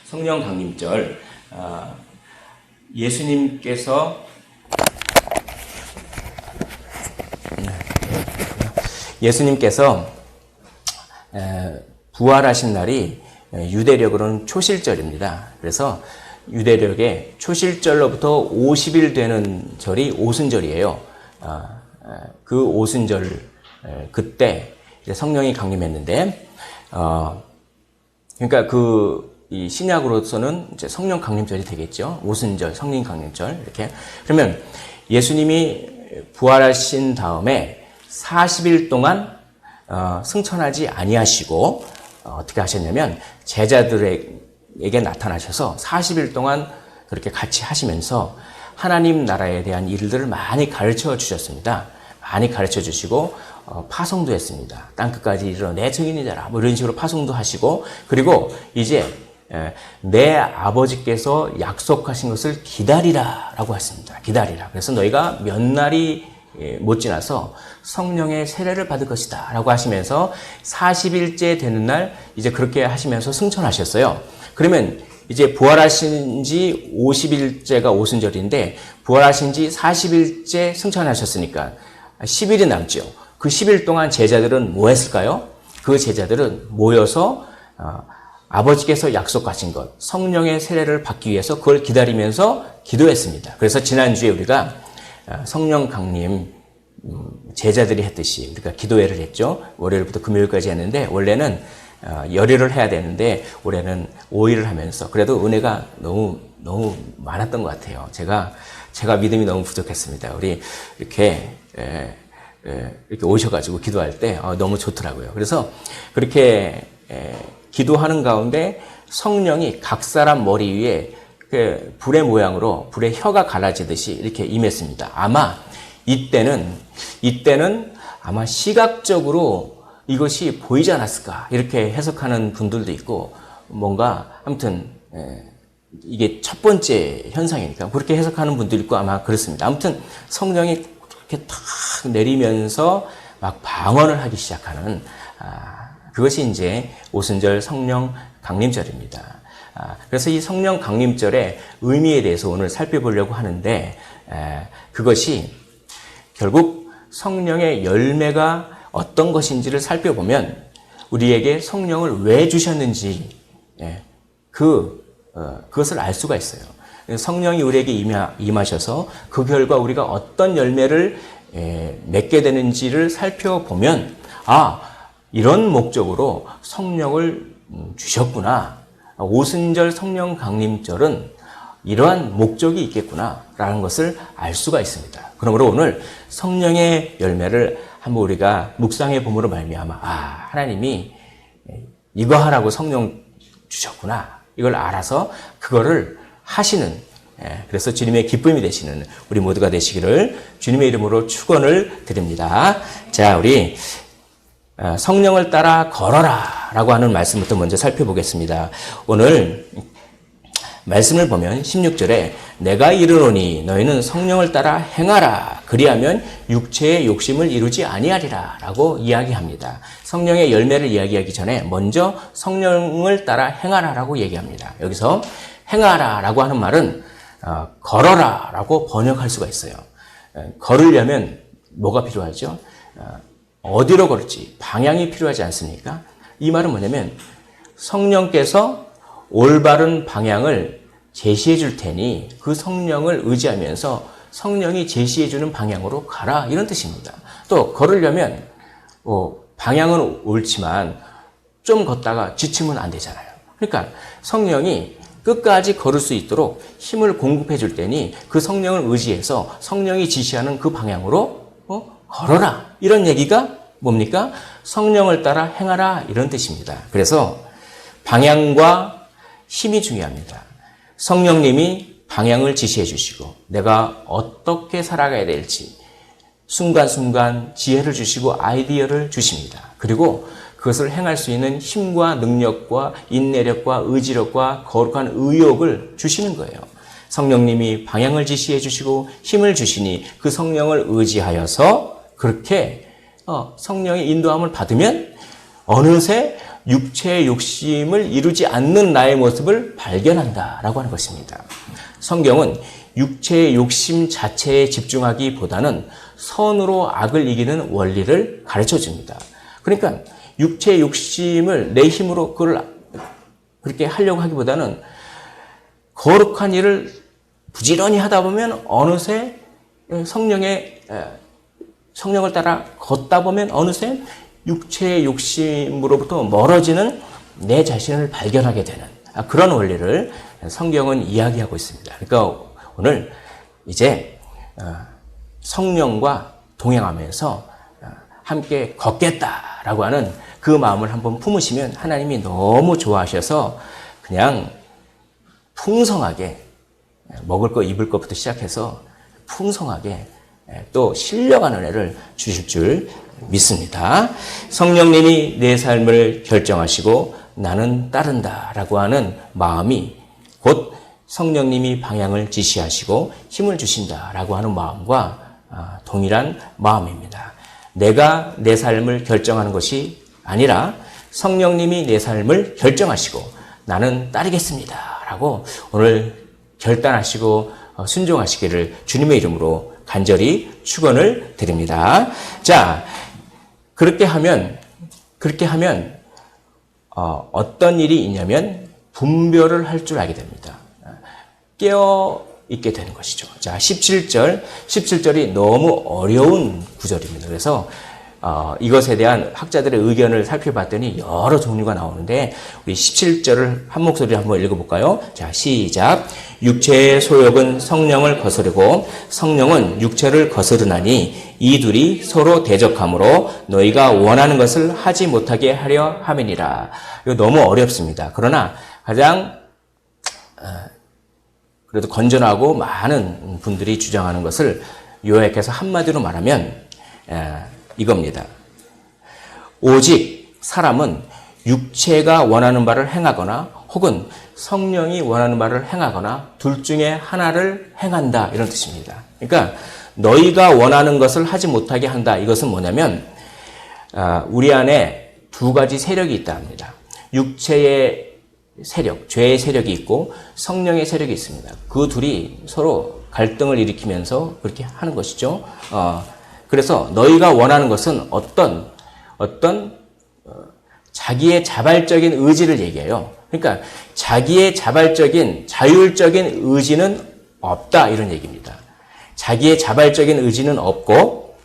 성령 강림절, 예수님께서 부활하신 날이 유대력으로는 초실절입니다. 그래서 유대력의 초실절로부터 50일 되는 절이 오순절이에요. 그 오순절 그때 이제 성령이 강림했는데, 그러니까 이 신약으로서는 이제 성령 강림절이 되겠죠. 오순절, 성령 강림절 이렇게. 그러면 예수님이 부활하신 다음에 40일 동안 승천하지 아니하시고 어떻게 하셨냐면 제자들에게 나타나셔서 40일 동안 그렇게 같이 하시면서 하나님 나라에 대한 일들을 많이 가르쳐 주셨습니다. 많이 가르쳐 주시고 파송도 했습니다. 땅끝까지 이르러 내 증인이 되라 뭐 이런 식으로 파송도 하시고, 그리고 이제 내 아버지께서 약속하신 것을 기다리라 라고 했습니다. 기다리라. 그래서 너희가 몇 날이 못 지나서 성령의 세례를 받을 것이다 라고 하시면서 40일째 되는 날 이제 그렇게 하시면서 승천하셨어요. 그러면 이제 부활하신 지 50일째가 오순절인데 부활하신 지 40일째 승천하셨으니까 10일이 남죠. 그 10일 동안 제자들은 뭐 했을까요? 그 제자들은 모여서 아버지께서 약속하신 것, 성령의 세례를 받기 위해서 그걸 기다리면서 기도했습니다. 그래서 지난주에 우리가 성령 강림 제자들이 했듯이 우리가 기도회를 했죠. 월요일부터 금요일까지 했는데 원래는 열흘을 해야 되는데 올해는 5일을 하면서 그래도 은혜가 너무 많았던 것 같아요. 제가 믿음이 너무 부족했습니다. 우리 이렇게 오셔가지고 기도할 때 너무 좋더라고요. 그래서 그렇게 기도하는 가운데 성령이 각 사람 머리 위에 불의 모양으로 불의 혀가 갈라지듯이 이렇게 임했습니다. 아마 이때는 아마 시각적으로 이것이 보이지 않았을까 이렇게 해석하는 분들도 있고, 뭔가 아무튼 이게 첫 번째 현상이니까 그렇게 해석하는 분도 있고 아마 그렇습니다. 아무튼 성령이 그렇게 탁 내리면서 막 방언을 하기 시작하는 그것이 이제 오순절 성령 강림절입니다. 그래서 이 성령 강림절의 의미에 대해서 오늘 살펴보려고 하는데, 그것이 결국 성령의 열매가 어떤 것인지를 살펴보면 우리에게 성령을 왜 주셨는지 그것을 알 수가 있어요. 성령이 우리에게 임하셔서 그 결과 우리가 어떤 열매를 맺게 되는지를 살펴보면 이런 목적으로 성령을 주셨구나. 오순절 성령 강림절은 이러한 목적이 있겠구나라는 것을 알 수가 있습니다. 그러므로 오늘 성령의 열매를 한번 우리가 묵상해 봄으로 말미암아 하나님이 이거 하라고 성령 주셨구나. 이걸 알아서 그거를 하시는, 그래서 주님의 기쁨이 되시는 우리 모두가 되시기를 주님의 이름으로 축원을 드립니다. 자, 우리 성령을 따라 걸어라 라고 하는 말씀부터 먼저 살펴보겠습니다. 오늘 말씀을 보면 16절에 내가 이르노니 너희는 성령을 따라 행하라 그리하면 육체의 욕심을 이루지 아니하리라 라고 이야기합니다. 성령의 열매를 이야기하기 전에 먼저 성령을 따라 행하라 라고 얘기합니다. 여기서 행하라 라고 하는 말은 걸어라 라고 번역할 수가 있어요. 걸으려면 뭐가 필요하죠? 어디로 걸을지 방향이 필요하지 않습니까? 이 말은 뭐냐면 성령께서 올바른 방향을 제시해 줄 테니 그 성령을 의지하면서 성령이 제시해 주는 방향으로 가라 이런 뜻입니다. 또 걸으려면 방향은 옳지만 좀 걷다가 지치면 안 되잖아요. 그러니까 성령이 끝까지 걸을 수 있도록 힘을 공급해 줄 테니 그 성령을 의지해서 성령이 지시하는 그 방향으로 걸어라. 이런 얘기가 뭡니까? 성령을 따라 행하라 이런 뜻입니다. 그래서 방향과 힘이 중요합니다. 성령님이 방향을 지시해 주시고 내가 어떻게 살아가야 될지 순간순간 지혜를 주시고 아이디어를 주십니다. 그리고 그것을 행할 수 있는 힘과 능력과 인내력과 의지력과 거룩한 의욕을 주시는 거예요. 성령님이 방향을 지시해 주시고 힘을 주시니 그 성령을 의지하여서 그렇게 성령의 인도함을 받으면 어느새 육체의 욕심을 이루지 않는 나의 모습을 발견한다라고 하는 것입니다. 성경은 육체의 욕심 자체에 집중하기보다는 선으로 악을 이기는 원리를 가르쳐 줍니다. 그러니까 육체의 욕심을 내 힘으로 그렇게 하려고 하기보다는 거룩한 일을 부지런히 하다 보면 어느새 성령을 따라 걷다 보면 어느새 육체의 욕심으로부터 멀어지는 내 자신을 발견하게 되는 그런 원리를 성경은 이야기하고 있습니다. 그러니까 오늘 이제 성령과 동행하면서 함께 걷겠다라고 하는 그 마음을 한번 품으시면 하나님이 너무 좋아하셔서 그냥 풍성하게 먹을 거 입을 것부터 시작해서 풍성하게 또 신령한 은혜를 주실 줄 믿습니다. 성령님이 내 삶을 결정하시고 나는 따른다라고 하는 마음이 곧 성령님이 방향을 지시하시고 힘을 주신다라고 하는 마음과 동일한 마음입니다. 내가 내 삶을 결정하는 것이 아니라 성령님이 내 삶을 결정하시고 나는 따르겠습니다라고 오늘 결단하시고 순종하시기를 주님의 이름으로 간절히 축원을 드립니다. 자, 그렇게 하면 어떤 일이 있냐면 분별을 할 줄 알게 됩니다. 깨어 있게 되는 것이죠. 자, 17절이 너무 어려운 구절입니다. 그래서 이것에 대한 학자들의 의견을 살펴봤더니 여러 종류가 나오는데 우리 17절을 한 목소리로 한번 읽어볼까요? 자, 시작. 육체의 소욕은 성령을 거스르고 성령은 육체를 거스르나니 이 둘이 서로 대적하므로 너희가 원하는 것을 하지 못하게 하려 함이니라. 이거 너무 어렵습니다. 그러나 가장 그래도 건전하고 많은 분들이 주장하는 것을 요약해서 한마디로 말하면 이겁니다. 오직 사람은 육체가 원하는 바를 행하거나 혹은 성령이 원하는 바를 행하거나 둘 중에 하나를 행한다 이런 뜻입니다. 그러니까 너희가 원하는 것을 하지 못하게 한다. 이것은 뭐냐면 우리 안에 두 가지 세력이 있다 합니다. 육체의 세력, 죄의 세력이 있고 성령의 세력이 있습니다. 그 둘이 서로 갈등을 일으키면서 그렇게 하는 것이죠. 그래서 너희가 원하는 것은 어떤 자기의 자발적인 의지를 얘기해요. 그러니까 자기의 자발적인 자율적인 의지는 없다 이런 얘기입니다. 자기의 자발적인 의지는 없고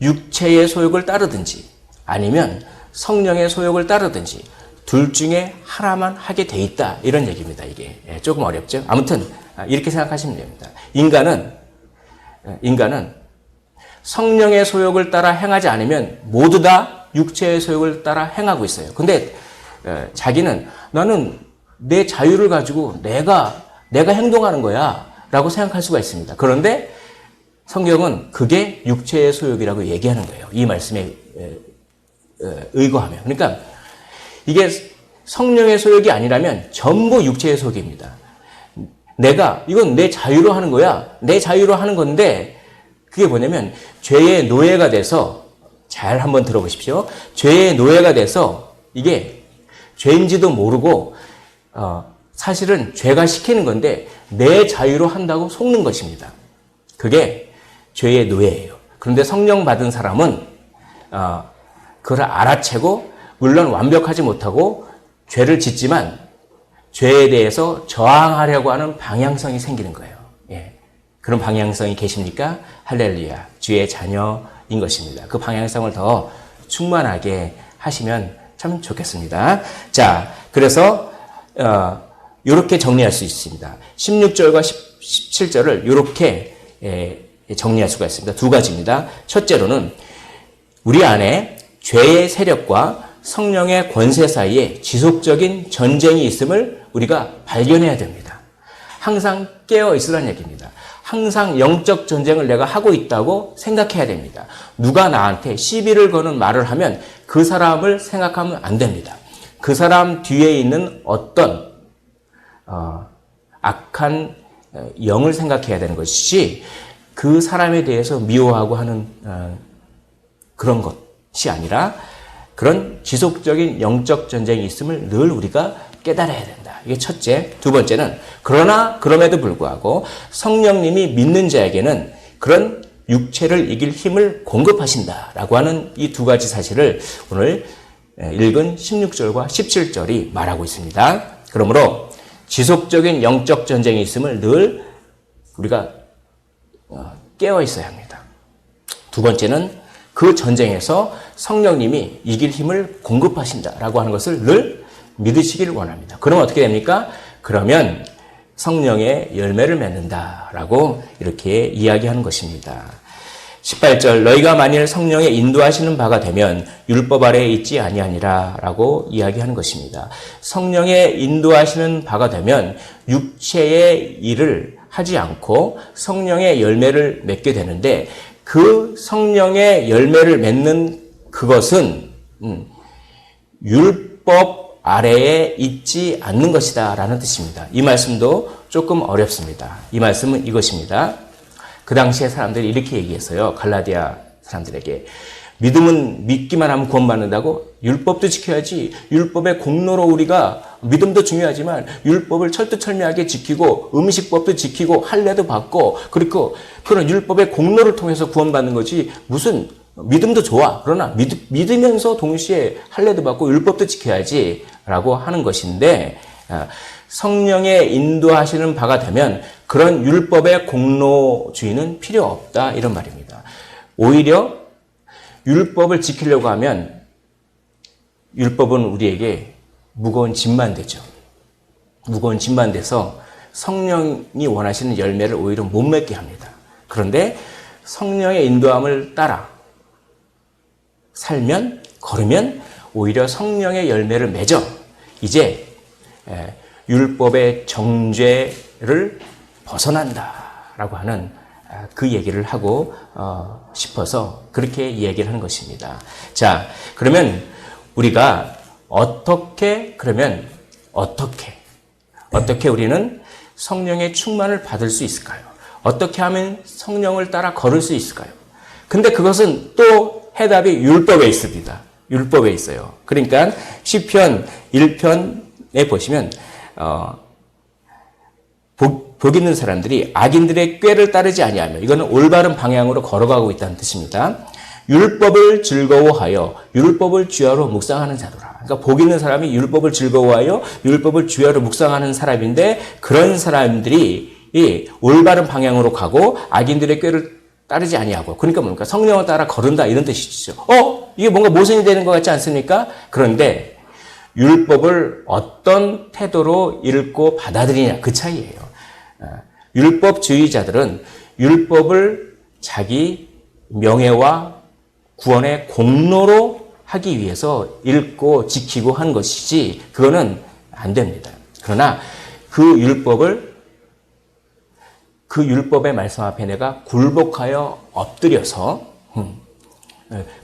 육체의 소욕을 따르든지 아니면 성령의 소욕을 따르든지 둘 중에 하나만 하게 돼 있다 이런 얘기입니다. 이게 조금 어렵죠. 아무튼 이렇게 생각하시면 됩니다. 인간은 성령의 소욕을 따라 행하지 않으면 모두 다 육체의 소욕을 따라 행하고 있어요. 근데 자기는 나는 내 자유를 가지고 내가 행동하는 거야 라고 생각할 수가 있습니다. 그런데 성경은 그게 육체의 소욕이라고 얘기하는 거예요. 이 말씀에 의거하면. 그러니까 이게 성령의 소욕이 아니라면 전부 육체의 소욕입니다. 이건 내 자유로 하는 거야. 내 자유로 하는 건데 그게 뭐냐면 죄의 노예가 돼서 잘 한번 들어보십시오. 죄의 노예가 돼서 이게 죄인지도 모르고 사실은 죄가 시키는 건데 내 자유로 한다고 속는 것입니다. 그게 죄의 노예예요. 그런데 성령 받은 사람은 그걸 알아채고 물론 완벽하지 못하고 죄를 짓지만 죄에 대해서 저항하려고 하는 방향성이 생기는 거예요. 예. 그런 방향성이 계십니까? 할렐루야. 주의 자녀인 것입니다. 그 방향성을 더 충만하게 하시면 참 좋겠습니다. 자, 그래서 이렇게 정리할 수 있습니다. 16절과 17절을 이렇게 정리할 수가 있습니다. 두 가지입니다. 첫째로는 우리 안에 죄의 세력과 성령의 권세 사이에 지속적인 전쟁이 있음을 우리가 발견해야 됩니다. 항상 깨어 있으라는 얘기입니다. 항상 영적 전쟁을 내가 하고 있다고 생각해야 됩니다. 누가 나한테 시비를 거는 말을 하면 그 사람을 생각하면 안 됩니다. 그 사람 뒤에 있는 어떤 악한 영을 생각해야 되는 것이지 그 사람에 대해서 미워하고 하는 그런 것이 아니라 그런 지속적인 영적 전쟁이 있음을 늘 우리가 깨달아야 된다. 이게 첫째. 두 번째는 그러나 그럼에도 불구하고 성령님이 믿는 자에게는 그런 육체를 이길 힘을 공급하신다라고 하는 이 두 가지 사실을 오늘 읽은 16절과 17절이 말하고 있습니다. 그러므로 지속적인 영적 전쟁이 있음을 늘 우리가 깨어 있어야 합니다. 두 번째는 그 전쟁에서 성령님이 이길 힘을 공급하신다라고 하는 것을 늘 믿으시기를 원합니다. 그러면 어떻게 됩니까? 그러면 성령의 열매를 맺는다라고 이렇게 이야기하는 것입니다. 18절 너희가 만일 성령의 인도하시는 바가 되면 율법 아래에 있지 아니하니라 라고 이야기하는 것입니다. 성령의 인도하시는 바가 되면 육체의 일을 하지 않고 성령의 열매를 맺게 되는데 그 성령의 열매를 맺는 그것은 율법 아래에 있지 않는 것이다 라는 뜻입니다. 이 말씀도 조금 어렵습니다. 이 말씀은 이것입니다. 그 당시에 사람들이 이렇게 얘기했어요. 갈라디아 사람들에게. 믿음은 믿기만 하면 구원받는다고? 율법도 지켜야지. 율법의 공로로 우리가 믿음도 중요하지만 율법을 철두철미하게 지키고 음식법도 지키고 할례도 받고 그리고 그런 율법의 공로를 통해서 구원받는 거지 무슨 믿음도 좋아. 그러나 믿으면서 동시에 할례도 받고 율법도 지켜야지 라고 하는 것인데 성령의 인도하시는 바가 되면 그런 율법의 공로주의는 필요 없다 이런 말입니다. 오히려 율법을 지키려고 하면 율법은 우리에게 무거운 짐만 되죠. 무거운 짐만 돼서 성령이 원하시는 열매를 오히려 못 맺게 합니다. 그런데 성령의 인도함을 따라 살면 걸으면 오히려 성령의 열매를 맺어 이제 율법의 정죄를 벗어난다라고 하는 그 얘기를 하고 싶어서 그렇게 이야기를 하는 것입니다. 자, 그러면 우리가 어떻게 우리는 성령의 충만을 받을 수 있을까요? 어떻게 하면 성령을 따라 걸을 수 있을까요? 근데 그것은 또 해답이 율법에 있습니다. 율법에 있어요. 그러니까 시편 1편에 보시면 복 있는 사람들이 악인들의 꾀를 따르지 아니하며 이거는 올바른 방향으로 걸어가고 있다는 뜻입니다. 율법을 즐거워하여 율법을 주야로 묵상하는 자도라. 그러니까 복 있는 사람이 율법을 즐거워하여 율법을 주야로 묵상하는 사람인데 그런 사람들이 이 올바른 방향으로 가고 악인들의 꾀를 따르지 아니하고 그러니까 뭡니까? 성령을 따라 걸은다 이런 뜻이죠. 이게 뭔가 모순이 되는 것 같지 않습니까? 그런데 율법을 어떤 태도로 읽고 받아들이냐 그 차이예요. 율법주의자들은 율법을 자기 명예와 구원의 공로로 하기 위해서 읽고 지키고 한 것이지 그거는 안 됩니다. 그러나 그 율법의 말씀 앞에 내가 굴복하여 엎드려서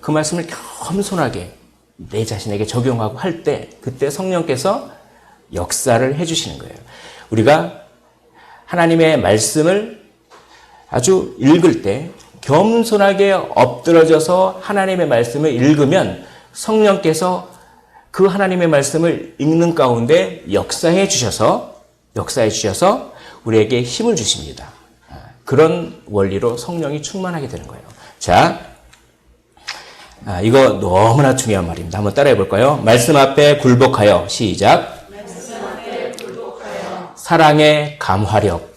그 말씀을 겸손하게 내 자신에게 적용하고 할 때 그때 성령께서 역사를 해주시는 거예요. 우리가 하나님의 말씀을 아주 읽을 때 겸손하게 엎드러져서 하나님의 말씀을 읽으면 성령께서 그 하나님의 말씀을 읽는 가운데 역사해 주셔서 우리에게 힘을 주십니다. 그런 원리로 성령이 충만하게 되는 거예요. 자, 이거 너무나 중요한 말입니다. 한번 따라해 볼까요? 말씀 앞에 굴복하여 시작. 사랑의 감화력.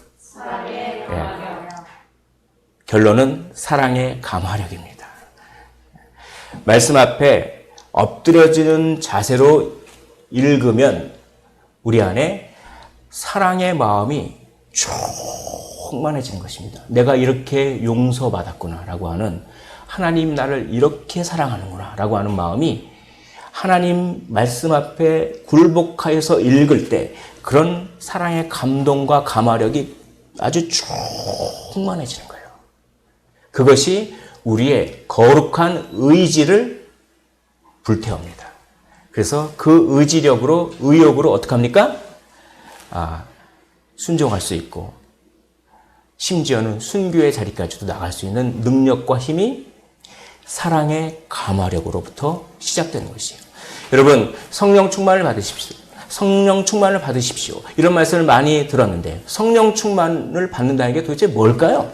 결론은 사랑의 감화력입니다. 말씀 앞에 엎드려지는 자세로 읽으면 우리 안에 사랑의 마음이 충만해지는 것입니다. 내가 이렇게 용서받았구나라고 하는 하나님 나를 이렇게 사랑하는구나 라고 하는 마음이 하나님 말씀 앞에 굴복하여서 읽을 때 그런 사랑의 감동과 감화력이 아주 충만해지는 거예요. 그것이 우리의 거룩한 의지를 불태웁니다. 그래서 그 의욕으로 어떻게 합니까? 순종할 수 있고 심지어는 순교의 자리까지도 나갈 수 있는 능력과 힘이 사랑의 감화력으로부터 시작되는 것이에요. 여러분, 성령 충만을 받으십시오. 성령 충만을 받으십시오. 이런 말씀을 많이 들었는데 성령 충만을 받는다는 게 도대체 뭘까요?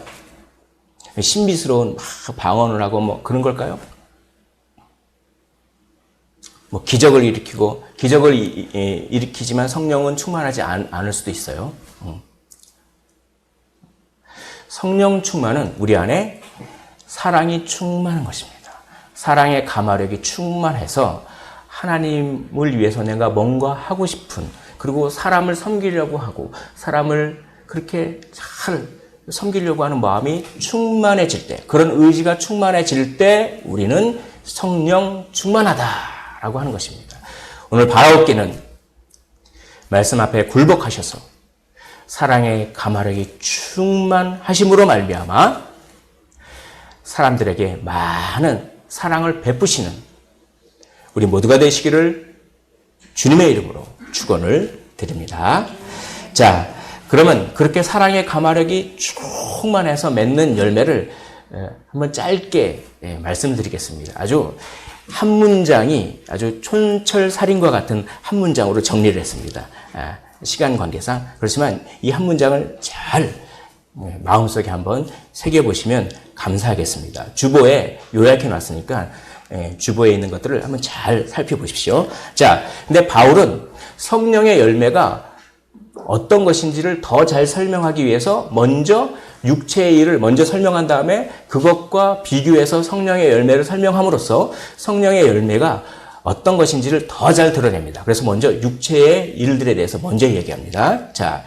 신비스러운 방언을 하고 뭐 그런 걸까요? 뭐 기적을 일으키고 기적을 일으키지만 성령은 충만하지 않을 수도 있어요. 성령 충만은 우리 안에 사랑이 충만한 것입니다. 사랑의 감화력이 충만해서 하나님을 위해서 내가 뭔가 하고 싶은, 그리고 사람을 섬기려고 하고 사람을 그렇게 잘 섬기려고 하는 마음이 충만해질 때, 그런 의지가 충만해질 때 우리는 성령 충만하다라고 하는 것입니다. 오늘 바라옵기는 말씀 앞에 굴복하셔서 사랑의 감화력이 충만하심으로 말미암아 사람들에게 많은 사랑을 베푸시는 우리 모두가 되시기를 주님의 이름으로 축원을 드립니다. 자, 그러면 그렇게 사랑의 감화력이 충만해서 맺는 열매를 한번 짧게 말씀드리겠습니다. 아주 한 문장이 아주 촌철살인과 같은 한 문장으로 정리를 했습니다. 시간 관계상. 그렇지만 이 한 문장을 잘 마음속에 한번 새겨보시면 감사하겠습니다. 주보에 요약해 놨으니까 주보에 있는 것들을 한번 잘 살펴보십시오. 자, 근데 바울은 성령의 열매가 어떤 것인지를 더 잘 설명하기 위해서 먼저 육체의 일을 먼저 설명한 다음에 그것과 비교해서 성령의 열매를 설명함으로써 성령의 열매가 어떤 것인지를 더 잘 드러냅니다. 그래서 먼저 육체의 일들에 대해서 먼저 얘기합니다. 자,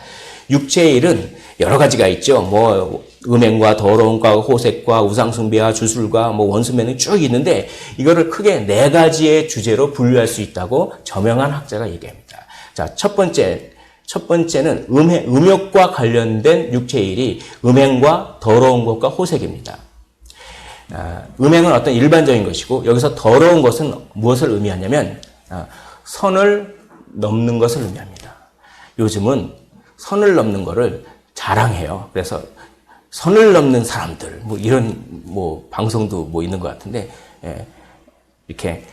육체의 일은 여러 가지가 있죠. 뭐 음행과 더러움과 호색과 우상숭배와 주술과 뭐 원수매는 쭉 있는데 이거를 크게 4가지의 주제로 분류할 수 있다고 저명한 학자가 얘기합니다. 자, 첫 번째는 음욕과 관련된 육체의 일이 음행과 더러운 것과 호색입니다. 음행은 어떤 일반적인 것이고 여기서 더러운 것은 무엇을 의미하냐면 선을 넘는 것을 의미합니다. 요즘은 선을 넘는 것을 자랑해요. 그래서 선을 넘는 사람들 뭐 이런 뭐 방송도 뭐 있는 것 같은데 이렇게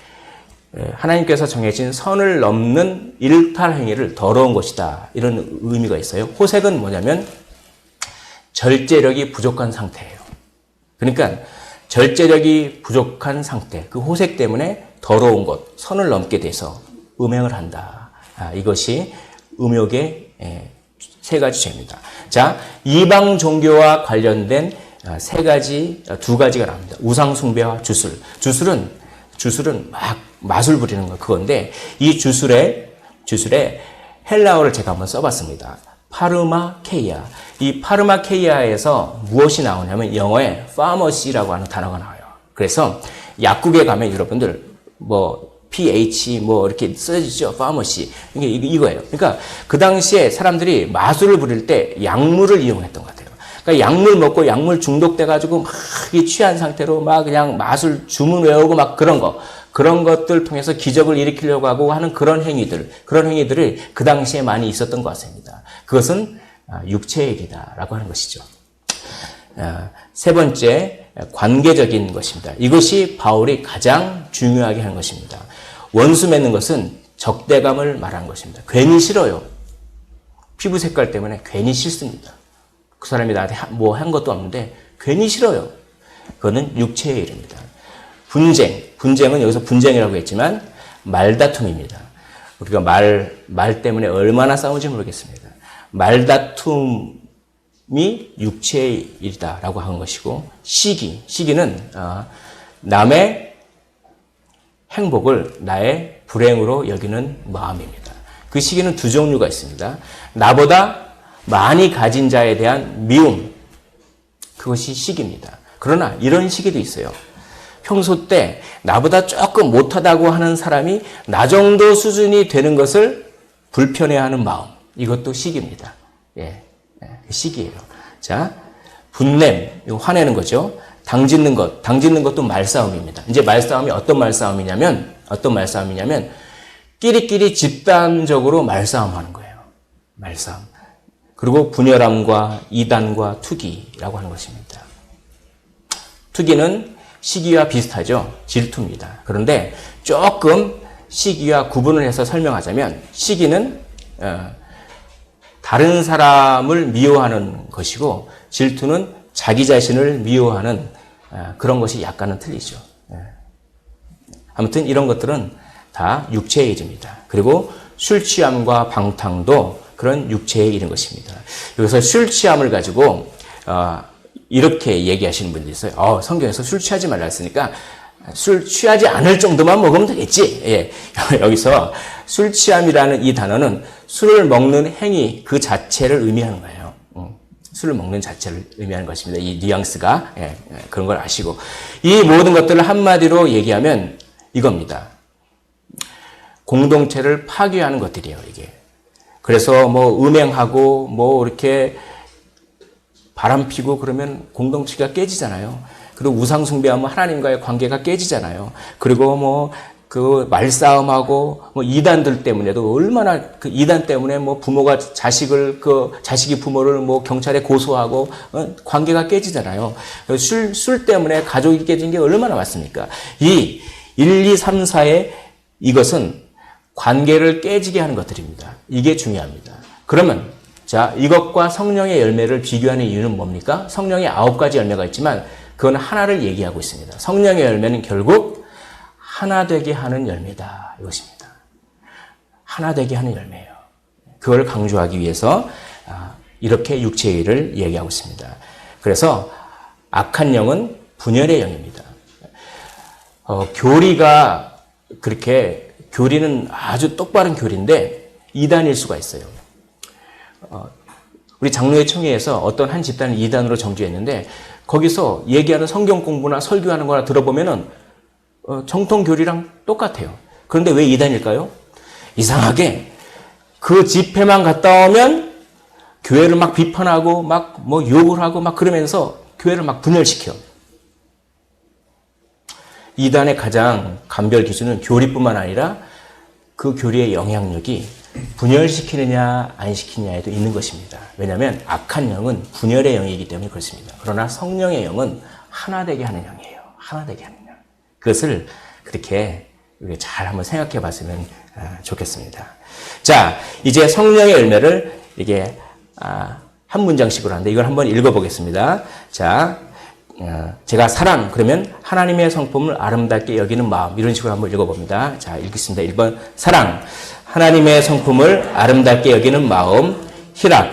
하나님께서 정해진 선을 넘는 일탈 행위를 더러운 것이다 이런 의미가 있어요. 호색은 뭐냐면 절제력이 부족한 상태예요. 그러니까 절제력이 부족한 상태, 그 호색 때문에 더러운 것, 선을 넘게 돼서 음행을 한다. 이것이 음욕의 3가지 죄입니다. 자, 이방 종교와 관련된 2가지가 나옵니다. 우상숭배와 주술. 주술은 막 마술 부리는 거 그건데 이 주술에 헬라어를 제가 한번 써봤습니다. 파르마케이아. 이 파르마케이아에서 무엇이 나오냐면 영어에 pharmacy라고 하는 단어가 나와요. 그래서 약국에 가면 여러분들 뭐 PH 뭐 이렇게 써지죠. pharmacy. 이게 이거예요. 그러니까 그 당시에 사람들이 마술을 부릴 때 약물을 이용했던 것 같아요. 그러니까 약물 먹고 약물 중독돼가지고 막 취한 상태로 막 그냥 마술 주문 외우고 막 그런 것들 통해서 기적을 일으키려고 하고 하는 그런 행위들이 그 당시에 많이 있었던 것 같습니다. 그것은 육체의 일이다라고 하는 것이죠. 3번째, 관계적인 것입니다. 이것이 바울이 가장 중요하게 하는 것입니다. 원수 맺는 것은 적대감을 말하는 것입니다. 괜히 싫어요. 피부 색깔 때문에 괜히 싫습니다. 그 사람이 나한테 뭐 한 것도 없는데 괜히 싫어요. 그거는 육체의 일입니다. 분쟁은 여기서 분쟁이라고 했지만 말다툼입니다. 우리가 말 때문에 얼마나 싸우는지 모르겠습니다. 말다툼이 육체의 일이다라고 하는 것이고 시기는 남의 행복을 나의 불행으로 여기는 마음입니다. 그 시기는 2종류가 있습니다. 나보다 많이 가진 자에 대한 미움, 그것이 시기입니다. 그러나 이런 시기도 있어요. 평소 때 나보다 조금 못하다고 하는 사람이 나 정도 수준이 되는 것을 불편해하는 마음, 이것도 시기입니다. 시기예요. 자, 분냄, 이거 화내는 거죠. 당짓는 것도 말싸움입니다. 이제 말싸움이 어떤 말싸움이냐면 끼리끼리 집단적으로 말싸움하는 거예요. 말싸움. 그리고 분열함과 이단과 투기라고 하는 것입니다. 투기는 시기와 비슷하죠. 질투입니다. 그런데 조금 시기와 구분을 해서 설명하자면 시기는 다른 사람을 미워하는 것이고 질투는 자기 자신을 미워하는 그런 것이 약간은 틀리죠. 아무튼 이런 것들은 다 육체의 일입니다. 그리고 술 취함과 방탕도 그런 육체의 일인 것입니다. 여기서 술 취함을 가지고 이렇게 얘기하시는 분들이 있어요. 성경에서 술 취하지 말라 했으니까 술 취하지 않을 정도만 먹으면 되겠지. 예. 여기서 술 취함이라는 이 단어는 술을 먹는 행위 그 자체를 의미하는 거예요. 술을 먹는 자체를 의미하는 것입니다. 이 뉘앙스가 그런 걸 아시고 이 모든 것들을 한마디로 얘기하면 이겁니다. 공동체를 파괴하는 것들이에요, 이게. 그래서 뭐 음행하고 뭐 이렇게 바람 피고 그러면 공동체가 깨지잖아요. 그리고 우상 숭배하면 하나님과의 관계가 깨지잖아요. 그리고 뭐 그 말싸움하고 뭐 이단들 때문에도 얼마나 그 이단 때문에 뭐 부모가 자식이 부모를 뭐 경찰에 고소하고 관계가 깨지잖아요. 술 때문에 가족이 깨진 게 얼마나 많습니까? 이 1, 2, 3, 4의 이것은 관계를 깨지게 하는 것들입니다. 이게 중요합니다. 그러면 자, 이것과 성령의 열매를 비교하는 이유는 뭡니까? 성령의 9가지 열매가 있지만 그건 하나를 얘기하고 있습니다. 성령의 열매는 결국 하나 되게 하는 열매다. 이것입니다. 하나 되게 하는 열매예요. 그걸 강조하기 위해서 이렇게 육체의 일을 얘기하고 있습니다. 그래서 악한 영은 분열의 영입니다. 교리가 그렇게 교리는 아주 똑바른 교리인데 이단일 수가 있어요. 우리 장로회 총회에서 어떤 한 집단을 이단으로 정죄했는데 거기서 얘기하는 성경 공부나 설교하는 거나 들어보면은 정통 교리랑 똑같아요. 그런데 왜 이단일까요? 이상하게 그 집회만 갔다 오면 교회를 막 비판하고 막 뭐 욕을 하고 막 그러면서 교회를 막 분열시켜. 이단의 가장 감별 기준은 교리뿐만 아니라 그 교리의 영향력이 분열시키느냐 안 시키느냐에도 있는 것입니다. 왜냐하면 악한 영은 분열의 영이기 때문에 그렇습니다. 그러나 성령의 영은 하나 되게 하는 영이에요. 하나 되게 하는 영. 그것을 그렇게 잘 한번 생각해 봤으면 좋겠습니다. 자, 이제 성령의 열매를 이게 한 문장씩으로 하는데 이걸 한번 읽어보겠습니다. 자, 제가 사랑 그러면 하나님의 성품을 아름답게 여기는 마음 이런 식으로 한번 읽어봅니다. 자, 읽겠습니다. 1번 사랑 하나님의 성품을 아름답게 여기는 마음. 희락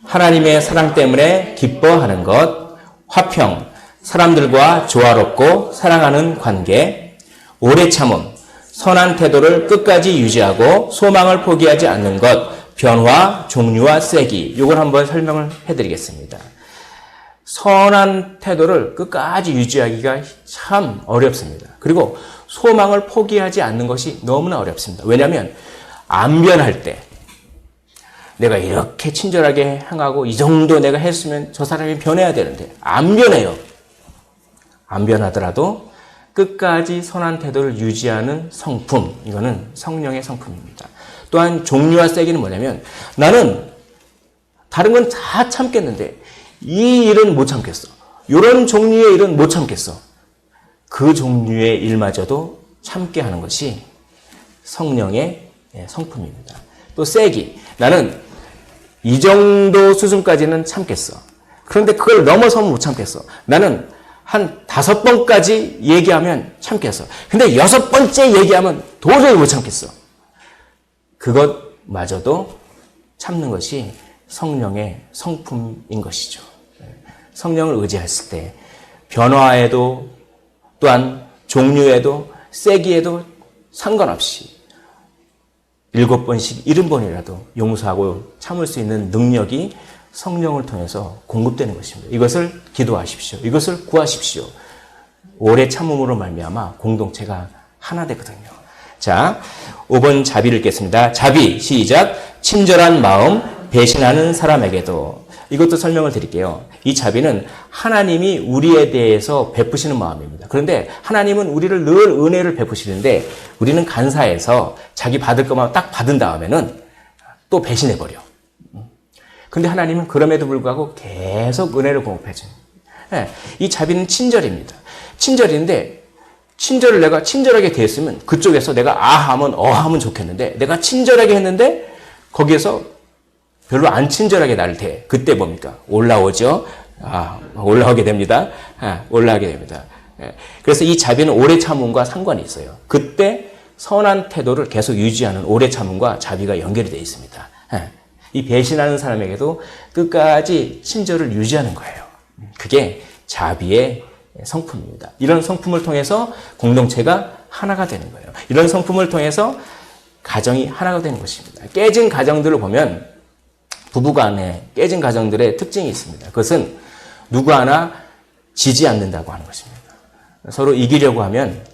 하나님의 사랑 때문에 기뻐하는 것. 화평 사람들과 조화롭고 사랑하는 관계. 오래 참음 선한 태도를 끝까지 유지하고 소망을 포기하지 않는 것. 변화 종류와 세기 이걸 한번 설명을 해드리겠습니다. 선한 태도를 끝까지 유지하기가 참 어렵습니다. 그리고 소망을 포기하지 않는 것이 너무나 어렵습니다. 왜냐하면 안 변할 때 내가 이렇게 친절하게 행하고 이 정도 내가 했으면 저 사람이 변해야 되는데 안 변해요. 안 변하더라도 끝까지 선한 태도를 유지하는 성품, 이거는 성령의 성품입니다. 또한 종류와 세기는 뭐냐면 나는 다른 건 다 참겠는데 이 일은 못 참겠어. 이런 종류의 일은 못 참겠어. 그 종류의 일마저도 참게 하는 것이 성령의 성품입니다. 또 세기. 나는 이 정도 수준까지는 참겠어. 그런데 그걸 넘어서면 못 참겠어. 나는 한 5번까지 얘기하면 참겠어. 근데 6번째 얘기하면 도저히 못 참겠어. 그것마저도 참는 것이 성령의 성품인 것이죠. 성령을 의지했을 때 변화에도 또한 종류에도 세기에도 상관없이 7번씩 70번이라도 용서하고 참을 수 있는 능력이 성령을 통해서 공급되는 것입니다. 이것을 기도하십시오. 이것을 구하십시오. 오래 참음으로 말미암아 공동체가 하나 되거든요. 자, 5번 자비를 읽겠습니다. 자비, 시작. 친절한 마음, 배신하는 사람에게도. 이것도 설명을 드릴게요. 이 자비는 하나님이 우리에 대해서 베푸시는 마음입니다. 그런데 하나님은 우리를 늘 은혜를 베푸시는데 우리는 간사해서 자기 받을 것만 딱 받은 다음에는 또 배신해버려. 근데 하나님은 그럼에도 불구하고 계속 은혜를 공급해 줍니다. 예, 이 자비는 친절입니다. 친절인데 친절을 내가 친절하게 대했으면 그쪽에서 내가 하면 하면 좋겠는데 내가 친절하게 했는데 거기에서 별로 안 친절하게 나를 대해. 그때 뭡니까? 올라오죠. 올라오게 됩니다. 올라오게 됩니다. 예, 그래서 이 자비는 오래 참음과 상관이 있어요. 그때 선한 태도를 계속 유지하는 오래 참음과 자비가 연결이 되어 있습니다. 이 배신하는 사람에게도 끝까지 친절을 유지하는 거예요. 그게 자비의 성품입니다. 이런 성품을 통해서 공동체가 하나가 되는 거예요. 이런 성품을 통해서 가정이 하나가 되는 것입니다. 깨진 가정들을 보면 부부간에 깨진 가정들의 특징이 있습니다. 그것은 누구 하나 지지 않는다고 하는 것입니다. 서로 이기려고 하면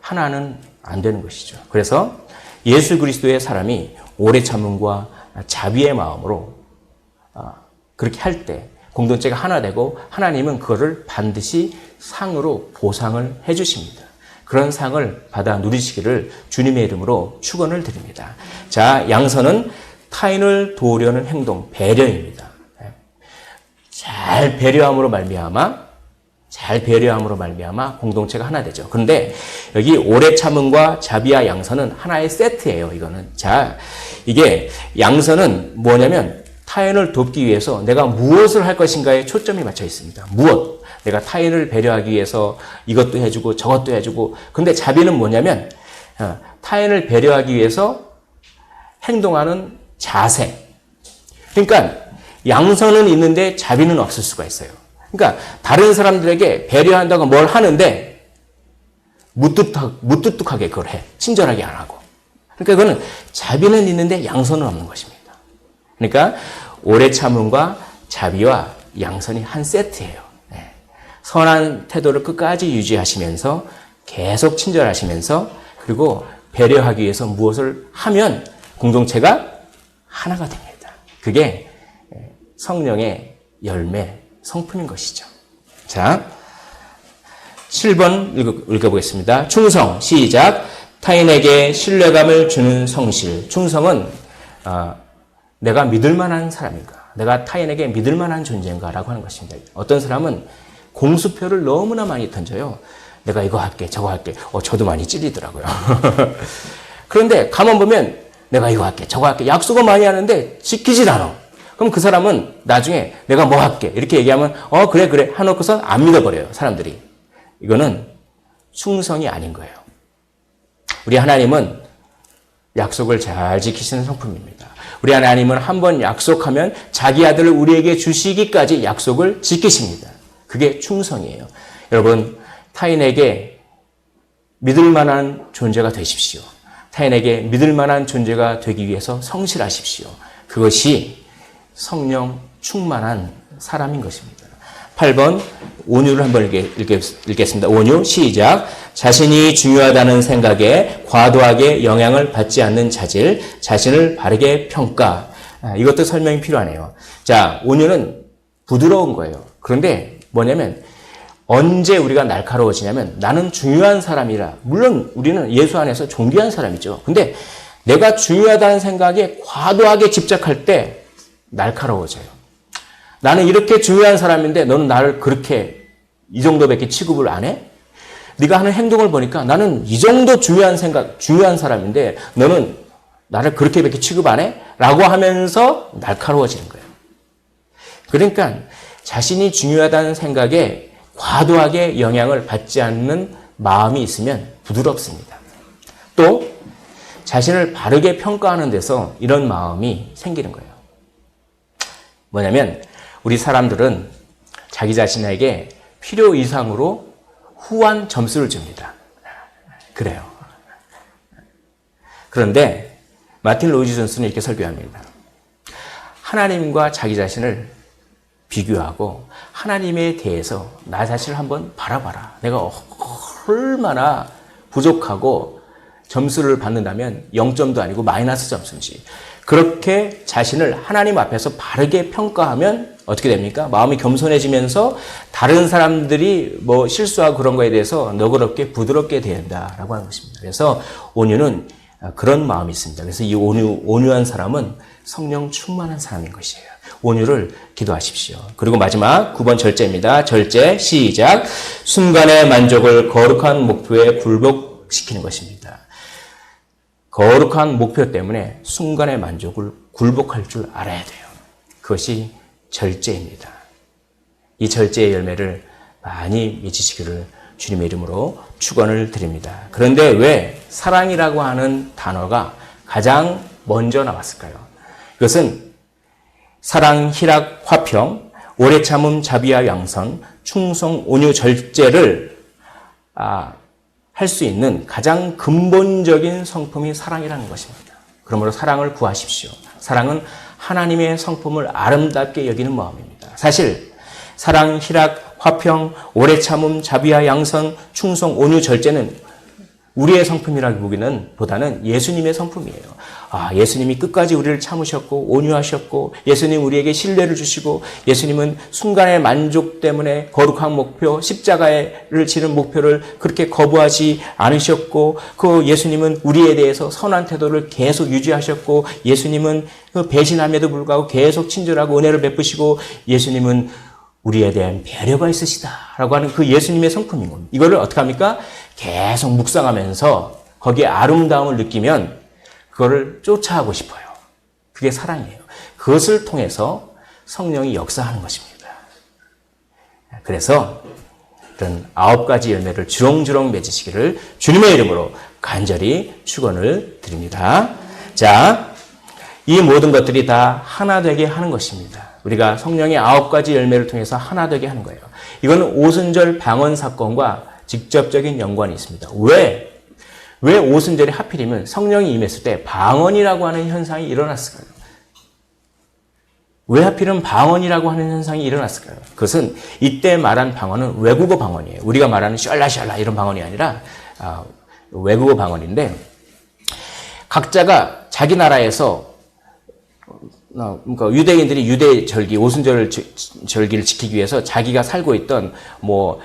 하나는 안 되는 것이죠. 그래서 예수 그리스도의 사람이 오래 참음과 자비의 마음으로 그렇게 할 때 공동체가 하나 되고 하나님은 그거를 반드시 상으로 보상을 해 주십니다. 그런 상을 받아 누리시기를 주님의 이름으로 축원을 드립니다. 자, 양선은 타인을 도우려는 행동, 배려입니다. 잘 배려함으로 말미암아 공동체가 하나 되죠. 그런데 여기 오래 참음과 자비와 양선은 하나의 세트예요. 이거는. 자, 이게 양선은 뭐냐면 타인을 돕기 위해서 내가 무엇을 할 것인가에 초점이 맞춰 있습니다. 무엇? 내가 타인을 배려하기 위해서 이것도 해주고 저것도 해주고. 근데 자비는 뭐냐면 타인을 배려하기 위해서 행동하는 자세. 그러니까 양선은 있는데 자비는 없을 수가 있어요. 그러니까 다른 사람들에게 배려한다고 뭘 하는데 무뚝뚝하게 그걸 해. 친절하게 안 하고. 그러니까 그거는 자비는 있는데 양선은 없는 것입니다. 그러니까 오래 참음과 자비와 양선이 한 세트예요. 선한 태도를 끝까지 유지하시면서 계속 친절하시면서 그리고 배려하기 위해서 무엇을 하면 공동체가 하나가 됩니다. 그게 성령의 열매, 성품인 것이죠. 자, 7번 읽어보겠습니다. 충성, 시작. 타인에게 신뢰감을 주는 성실. 충성은 내가 믿을 만한 사람인가? 내가 타인에게 믿을 만한 존재인가? 라고 하는 것입니다. 어떤 사람은 공수표를 너무나 많이 던져요. 내가 이거 할게, 저거 할게. 저도 많이 찔리더라고요. 그런데 가만 보면 내가 이거 할게, 저거 할게. 약속은 많이 하는데 지키질 않아. 그럼 그 사람은 나중에 내가 뭐 할게 이렇게 얘기하면 그래 해놓고서 안 믿어버려요. 사람들이. 이거는 충성이 아닌 거예요. 우리 하나님은 약속을 잘 지키시는 성품입니다. 우리 하나님은 한번 약속하면 자기 아들을 우리에게 주시기까지 약속을 지키십니다. 그게 충성이에요. 여러분, 타인에게 믿을 만한 존재가 되십시오. 타인에게 믿을 만한 존재가 되기 위해서 성실하십시오. 그것이 성령 충만한 사람인 것입니다. 8번 온유를 한번 읽겠습니다. 온유 시작. 자신이 중요하다는 생각에 과도하게 영향을 받지 않는 자질, 자신을 바르게 평가. 이것도 설명이 필요하네요. 자, 온유는 부드러운 거예요. 그런데 뭐냐면 언제 우리가 날카로워지냐면 나는 중요한 사람이라. 물론 우리는 예수 안에서 존귀한 사람이죠. 근데 내가 중요하다는 생각에 과도하게 집착할 때 날카로워져요. 나는 이렇게 중요한 사람인데 너는 나를 그렇게 이 정도밖에 취급을 안 해? 네가 하는 행동을 보니까 나는 이 정도 중요한 사람인데 너는 나를 그렇게밖에 취급 안 해? 라고 하면서 날카로워지는 거예요. 그러니까 자신이 중요하다는 생각에 과도하게 영향을 받지 않는 마음이 있으면 부드럽습니다. 또 자신을 바르게 평가하는 데서 이런 마음이 생기는 거예요. 뭐냐면 우리 사람들은 자기 자신에게 필요 이상으로 후한 점수를 줍니다. 그래요. 그런데 마틴 로이즈 존슨은 이렇게 설교합니다. 하나님과 자기 자신을 비교하고 하나님에 대해서 나 자신을 한번 바라봐라. 내가 얼마나 부족하고 점수를 받는다면 0점도 아니고 마이너스 점수인지. 그렇게 자신을 하나님 앞에서 바르게 평가하면 어떻게 됩니까? 마음이 겸손해지면서 다른 사람들이 뭐 실수하고 그런 거에 대해서 너그럽게 부드럽게 대한다라고 하는 것입니다. 그래서 온유는 그런 마음이 있습니다. 그래서 이 온유한 사람은 성령 충만한 사람인 것이에요. 온유를 기도하십시오. 그리고 마지막 9번 절제입니다. 절제 시작. 순간의 만족을 거룩한 목표에 굴복시키는 것입니다. 거룩한 목표 때문에 순간의 만족을 굴복할 줄 알아야 돼요. 그것이 절제입니다. 이 절제의 열매를 많이 맺으시기를 주님의 이름으로 축원을 드립니다. 그런데 왜 사랑이라고 하는 단어가 가장 먼저 나왔을까요? 이것은 사랑, 희락, 화평, 오래 참음, 자비와 양선, 충성, 온유, 절제를 할 수 있는 가장 근본적인 성품이 사랑이라는 것입니다. 그러므로 사랑을 구하십시오. 사랑은 하나님의 성품을 아름답게 여기는 마음입니다. 사실 사랑, 희락, 화평, 오래 참음, 자비와 양선, 충성, 온유, 절제는 우리의 성품이라기보다는 예수님의 성품이에요. 예수님이 끝까지 우리를 참으셨고 온유하셨고 예수님 우리에게 신뢰를 주시고 예수님은 순간의 만족 때문에 거룩한 목표, 십자가를 지는 목표를 그렇게 거부하지 않으셨고 그 예수님은 우리에 대해서 선한 태도를 계속 유지하셨고 예수님은 그 배신함에도 불구하고 계속 친절하고 은혜를 베푸시고 예수님은 우리에 대한 배려가 있으시다라고 하는 그 예수님의 성품인 겁니다. 이거를 어떻게 합니까? 계속 묵상하면서 거기에 아름다움을 느끼면 그거를 쫓아하고 싶어요. 그게 사랑이에요. 그것을 통해서 성령이 역사하는 것입니다. 그래서 이런 9가지 열매를 주렁주렁 맺으시기를 주님의 이름으로 간절히 축원을 드립니다. 자, 이 모든 것들이 다 하나 되게 하는 것입니다. 우리가 성령의 9가지 열매를 통해서 하나 되게 하는 거예요. 이거는 오순절 방언 사건과 직접적인 연관이 있습니다. 왜 오순절이 하필이면 성령이 임했을 때 방언이라고 하는 현상이 일어났을까요? 왜 하필은 방언이라고 하는 현상이 일어났을까요? 그것은 이때 말한 방언은 외국어 방언이에요. 우리가 말하는 샬라샬라 이런 방언이 아니라 외국어 방언인데 각자가 자기 나라에서 그러니까 유대인들이 유대 절기, 오순절 절기를 지키기 위해서 자기가 살고 있던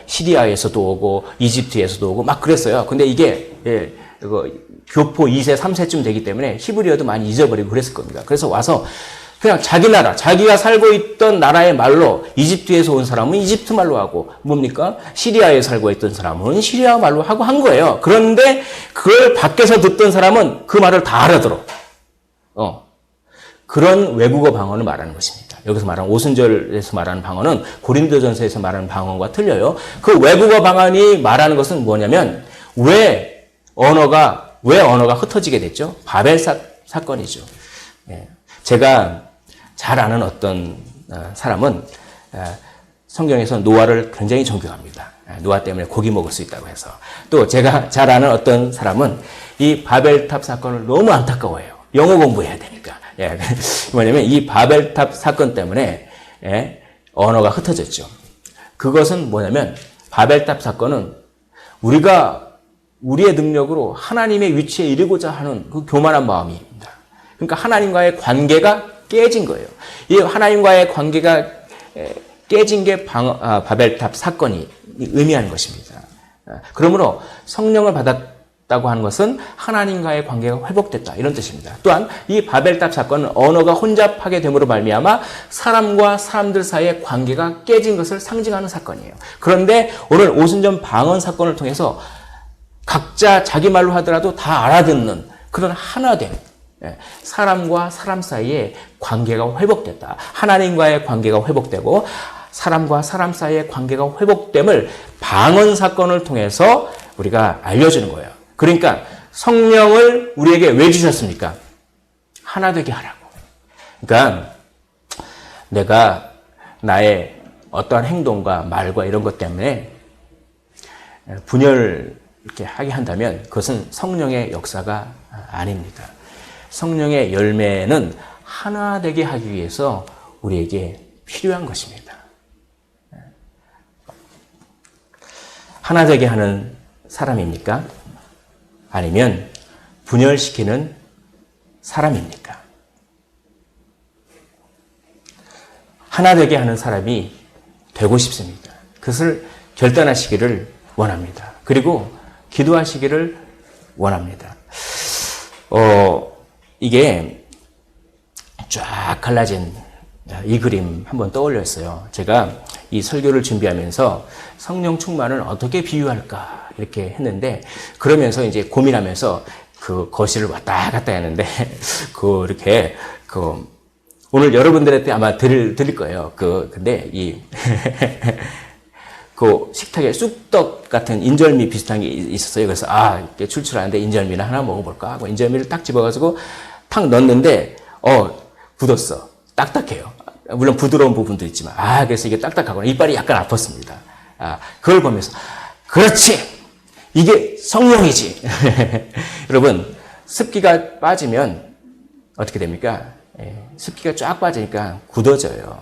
시리아에서도 오고 이집트에서도 오고 막 그랬어요. 근데 이게 교포 2세, 3세쯤 되기 때문에 히브리어도 많이 잊어버리고 그랬을 겁니다. 그래서 와서 그냥 자기 나라, 자기가 살고 있던 나라의 말로 이집트에서 온 사람은 이집트 말로 하고 뭡니까? 시리아에 살고 있던 사람은 시리아 말로 하고 한 거예요. 그런데 그걸 밖에서 듣던 사람은 그 말을 다 알아들어. 그런 외국어 방언을 말하는 것입니다. 여기서 말하는 오순절에서 말하는 방언은 고린도전서에서 말하는 방언과 틀려요. 그 외국어 방언이 말하는 것은 뭐냐면 왜 언어가 흩어지게 됐죠? 바벨 사건이죠. 제가 잘 아는 어떤 사람은 성경에서 노아를 굉장히 존경합니다. 노아 때문에 고기 먹을 수 있다고 해서. 또 제가 잘 아는 어떤 사람은 이 바벨탑 사건을 너무 안타까워해요. 영어 공부해야 되니까. 뭐냐면 이 바벨탑 사건 때문에 언어가 흩어졌죠. 그것은 뭐냐면 바벨탑 사건은 우리의 능력으로 하나님의 위치에 이르고자 하는 그 교만한 마음입니다. 그러니까 하나님과의 관계가 깨진 거예요. 이 하나님과의 관계가 깨진 게 바벨탑 사건이 의미하는 것입니다. 그러므로 성령을 받았다고 하는 것은 하나님과의 관계가 회복됐다 이런 뜻입니다. 또한 이 바벨탑 사건은 언어가 혼잡하게 됨으로 말미암아 사람과 사람들 사이의 관계가 깨진 것을 상징하는 사건이에요. 그런데 오늘 오순절 방언 사건을 통해서 각자 자기 말로 하더라도 다 알아듣는 그런 하나됨, 사람과 사람 사이의 관계가 회복됐다. 하나님과의 관계가 회복되고 사람과 사람 사이의 관계가 회복됨을 방언 사건을 통해서 우리가 알려주는 거예요. 그러니까 성령을 우리에게 왜 주셨습니까? 하나 되게 하라고. 그러니까 내가 나의 어떠한 행동과 말과 이런 것 때문에 분열 이렇게 하게 한다면 그것은 성령의 역사가 아닙니다. 성령의 열매는 하나 되게 하기 위해서 우리에게 필요한 것입니다. 하나 되게 하는 사람입니까? 아니면 분열시키는 사람입니까? 하나 되게 하는 사람이 되고 싶습니다. 그것을 결단하시기를 원합니다. 그리고 기도하시기를 원합니다. 이게 쫙 갈라진 이 그림 한번 떠올렸어요. 제가 이 설교를 준비하면서 성령 충만을 어떻게 비유할까 이렇게 했는데, 그러면서 이제 고민하면서 그 거실을 왔다 갔다 했는데 이렇게 오늘 여러분들한테 아마 드릴 거예요. 근데 그 식탁에 쑥떡 같은 인절미 비슷한 게 있었어요. 그래서 이렇게 출출하는데 인절미나 하나 먹어볼까 하고 인절미를 딱 집어가지고 탁 넣었는데 굳었어. 딱딱해요. 물론 부드러운 부분도 있지만 그래서 이게 딱딱하거나 이빨이 약간 아팠습니다. 그걸 보면서 그렇지, 이게 성령이지. 여러분, 습기가 빠지면 어떻게 됩니까? 습기가 쫙 빠지니까 굳어져요.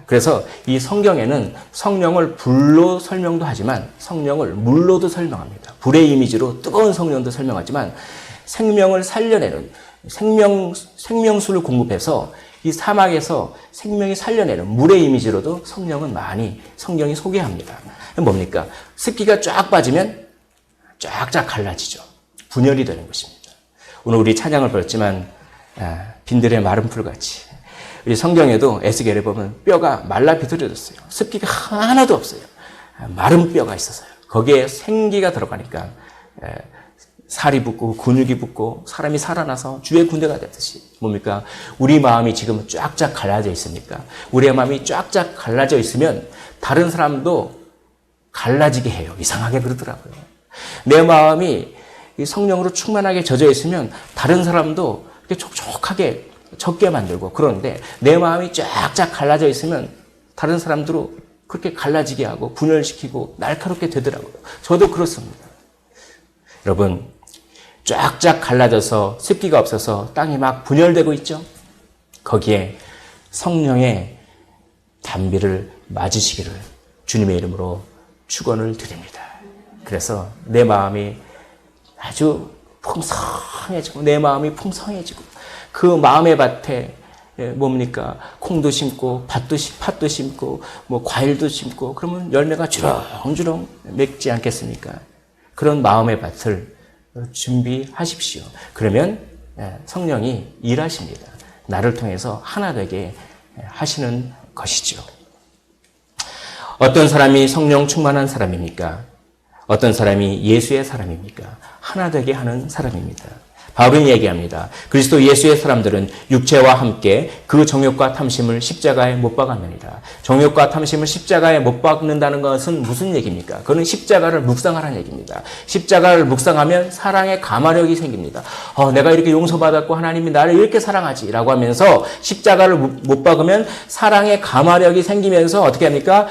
그래서 이 성경에는 성령을 불로 설명도 하지만 성령을 물로도 설명합니다. 불의 이미지로 뜨거운 성령도 설명하지만 생명을 살려내는 생명수를 공급해서 이 사막에서 생명이 살려내는 물의 이미지로도 성령은 많이 성경이 소개합니다. 뭡니까? 습기가 쫙 빠지면 쫙쫙 갈라지죠. 분열이 되는 것입니다. 오늘 우리 찬양을 들었지만 빈들의 마른 풀같이 우리 성경에도 에스겔에 보면 뼈가 말라 비틀어졌어요. 습기가 하나도 없어요. 마른 뼈가 있었어요. 거기에 생기가 들어가니까 살이 붙고 근육이 붙고 사람이 살아나서 주의 군대가 됐듯이 뭡니까? 우리 마음이 지금 쫙쫙 갈라져 있습니까? 우리의 마음이 쫙쫙 갈라져 있으면 다른 사람도 갈라지게 해요. 이상하게 그러더라고요. 내 마음이 성령으로 충만하게 젖어 있으면 다른 사람도 이렇게 촉촉하게 적게 만들고, 그런데 내 마음이 쫙쫙 갈라져 있으면 다른 사람들도 그렇게 갈라지게 하고 분열시키고 날카롭게 되더라고요. 저도 그렇습니다. 여러분, 쫙쫙 갈라져서 습기가 없어서 땅이 막 분열되고 있죠. 거기에 성령의 단비를 맞으시기를 주님의 이름으로 축원을 드립니다. 그래서 내 마음이 아주 풍성해지고 내 마음이 풍성해지고 그 마음의 밭에 뭡니까? 콩도 심고 팥도 심고 뭐 과일도 심고 그러면 열매가 주렁주렁 맺지 않겠습니까? 그런 마음의 밭을 준비하십시오. 그러면 성령이 일하십니다. 나를 통해서 하나 되게 하시는 것이죠. 어떤 사람이 성령 충만한 사람입니까? 어떤 사람이 예수의 사람입니까? 하나 되게 하는 사람입니다. 바울은 얘기합니다. 그리스도 예수의 사람들은 육체와 함께 그 정욕과 탐심을 십자가에 못 박았느니라. 정욕과 탐심을 십자가에 못 박는다는 것은 무슨 얘기입니까? 그건 십자가를 묵상하라는 얘기입니다. 십자가를 묵상하면 사랑의 가마력이 생깁니다. 내가 이렇게 용서받았고 하나님이 나를 이렇게 사랑하지 라고 하면서 십자가를 못 박으면 사랑의 가마력이 생기면서 어떻게 합니까?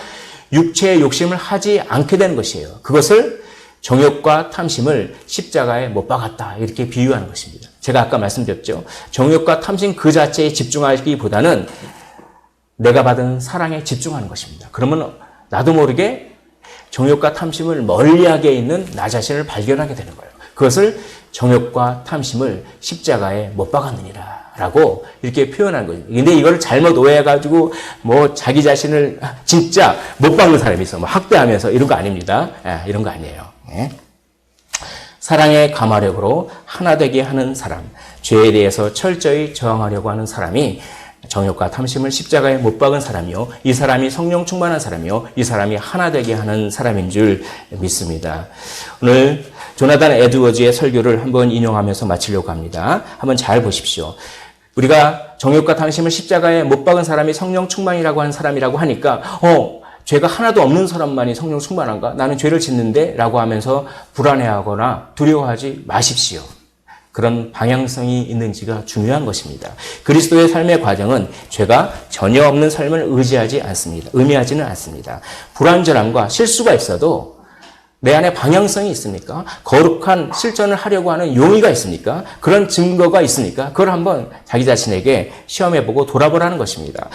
육체의 욕심을 하지 않게 되는 것이에요. 그것을 정욕과 탐심을 십자가에 못 박았다 이렇게 비유하는 것입니다. 제가 아까 말씀드렸죠. 정욕과 탐심 그 자체에 집중하기보다는 내가 받은 사랑에 집중하는 것입니다. 그러면 나도 모르게 정욕과 탐심을 멀리하게 있는 나 자신을 발견하게 되는 거예요. 그것을 정욕과 탐심을 십자가에 못 박았느니라 라고 이렇게 표현한 거예요. 근데 이걸 잘못 오해해가지고 뭐 자기 자신을 진짜 못 박는 사람이 있어. 뭐 학대하면서 이런 거 아닙니다. 이런 거 아니에요. 사랑의 가마력으로 하나 되게 하는 사람, 죄에 대해서 철저히 저항하려고 하는 사람이 정욕과 탐심을 십자가에 못 박은 사람이요, 이 사람이 성령 충만한 사람이요, 이 사람이 하나 되게 하는 사람인 줄 믿습니다. 오늘 조나단 에드워즈의 설교를 한번 인용하면서 마치려고 합니다. 한번 잘 보십시오. 우리가 정욕과 탐심을 십자가에 못 박은 사람이 성령 충만이라고 하는 사람이라고 하니까 죄가 하나도 없는 사람만이 성령 충만한가? 나는 죄를 짓는데? 라고 하면서 불안해하거나 두려워하지 마십시오. 그런 방향성이 있는지가 중요한 것입니다. 그리스도의 삶의 과정은 죄가 전혀 없는 삶을 의미하지는 않습니다. 불완전함과 실수가 있어도 내 안에 방향성이 있습니까? 거룩한 실천을 하려고 하는 용의가 있습니까? 그런 증거가 있습니까? 그걸 한번 자기 자신에게 시험해보고 돌아보라는 것입니다.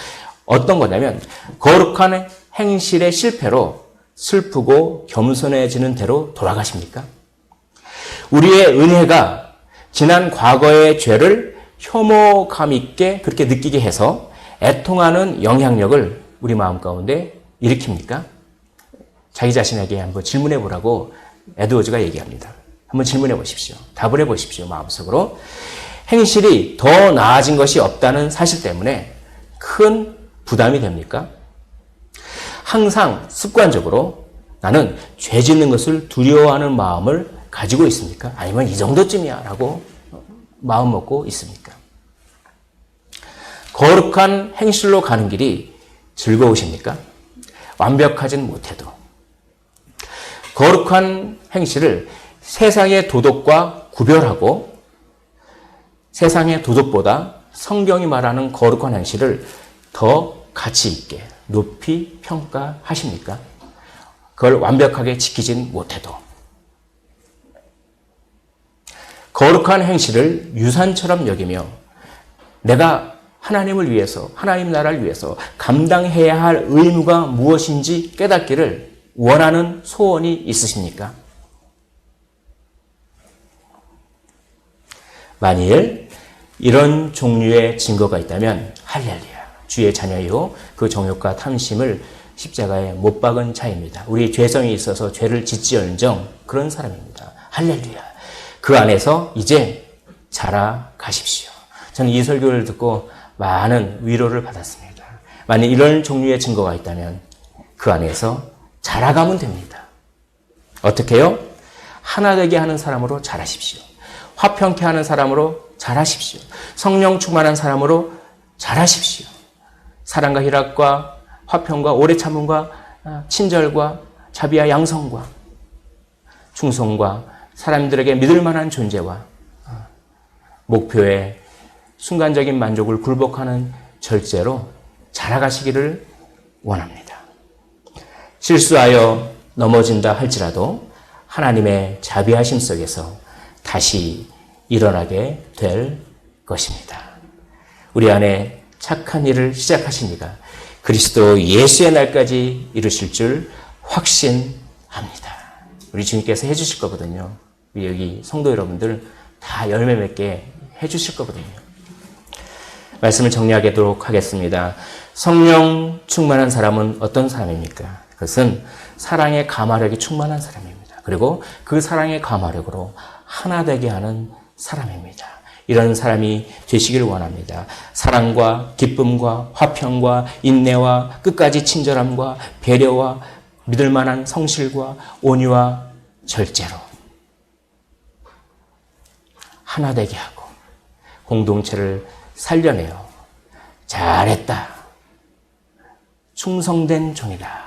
어떤 거냐면 거룩한 행실의 실패로 슬프고 겸손해지는 대로 돌아가십니까? 우리의 은혜가 지난 과거의 죄를 혐오감 있게 그렇게 느끼게 해서 애통하는 영향력을 우리 마음 가운데 일으킵니까? 자기 자신에게 한번 질문해 보라고 에드워즈가 얘기합니다. 한번 질문해 보십시오. 답을 해 보십시오. 마음속으로. 행실이 더 나아진 것이 없다는 사실 때문에 큰 부담이 됩니까? 항상 습관적으로 나는 죄 짓는 것을 두려워하는 마음을 가지고 있습니까? 아니면 이 정도쯤이야 라고 마음 먹고 있습니까? 거룩한 행실로 가는 길이 즐거우십니까? 완벽하진 못해도. 거룩한 행실을 세상의 도덕과 구별하고 세상의 도덕보다 성경이 말하는 거룩한 행실을 더 가치 있게 높이 평가하십니까? 그걸 완벽하게 지키진 못해도. 거룩한 행실을 유산처럼 여기며 내가 하나님을 위해서, 하나님 나라를 위해서 감당해야 할 의무가 무엇인지 깨닫기를 원하는 소원이 있으십니까? 만일 이런 종류의 증거가 있다면 할렐루야. 주의 자녀요. 그 정욕과 탐심을 십자가에 못 박은 자입니다. 우리 죄성이 있어서 죄를 짓지언정 그런 사람입니다. 할렐루야. 그 안에서 이제 자라가십시오. 저는 이 설교를 듣고 많은 위로를 받았습니다. 만약 이런 종류의 증거가 있다면 그 안에서 자라가면 됩니다. 어떻게요? 하나 되게 하는 사람으로 자라십시오. 화평케 하는 사람으로 자라십시오. 성령 충만한 사람으로 자라십시오. 사랑과 희락과 화평과 오래 참음과 친절과 자비와 양성과 충성과 사람들에게 믿을 만한 존재와 목표에 순간적인 만족을 굴복하는 절제로 자라가시기를 원합니다. 실수하여 넘어진다 할지라도 하나님의 자비하심 속에서 다시 일어나게 될 것입니다. 우리 안에 착한 일을 시작하신 이가 그리스도 예수의 날까지 이루실 줄 확신합니다. 우리 주님께서 해주실 거거든요. 우리 여기 성도 여러분들 다 열매 맺게 해주실 거거든요. 말씀을 정리하도록 하겠습니다. 성령 충만한 사람은 어떤 사람입니까? 그것은 사랑의 감화력이 충만한 사람입니다. 그리고 그 사랑의 감화력으로 하나 되게 하는 사람입니다. 이런 사람이 되시길 원합니다. 사랑과 기쁨과 화평과 인내와 끝까지 친절함과 배려와 믿을 만한 성실과 온유와 절제로 하나 되게 하고 공동체를 살려내어 잘했다. 충성된 종이다.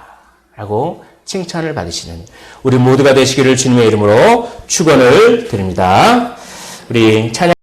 라고 칭찬을 받으시는 우리 모두가 되시기를 주님의 이름으로 축원을 드립니다. 우리 찬양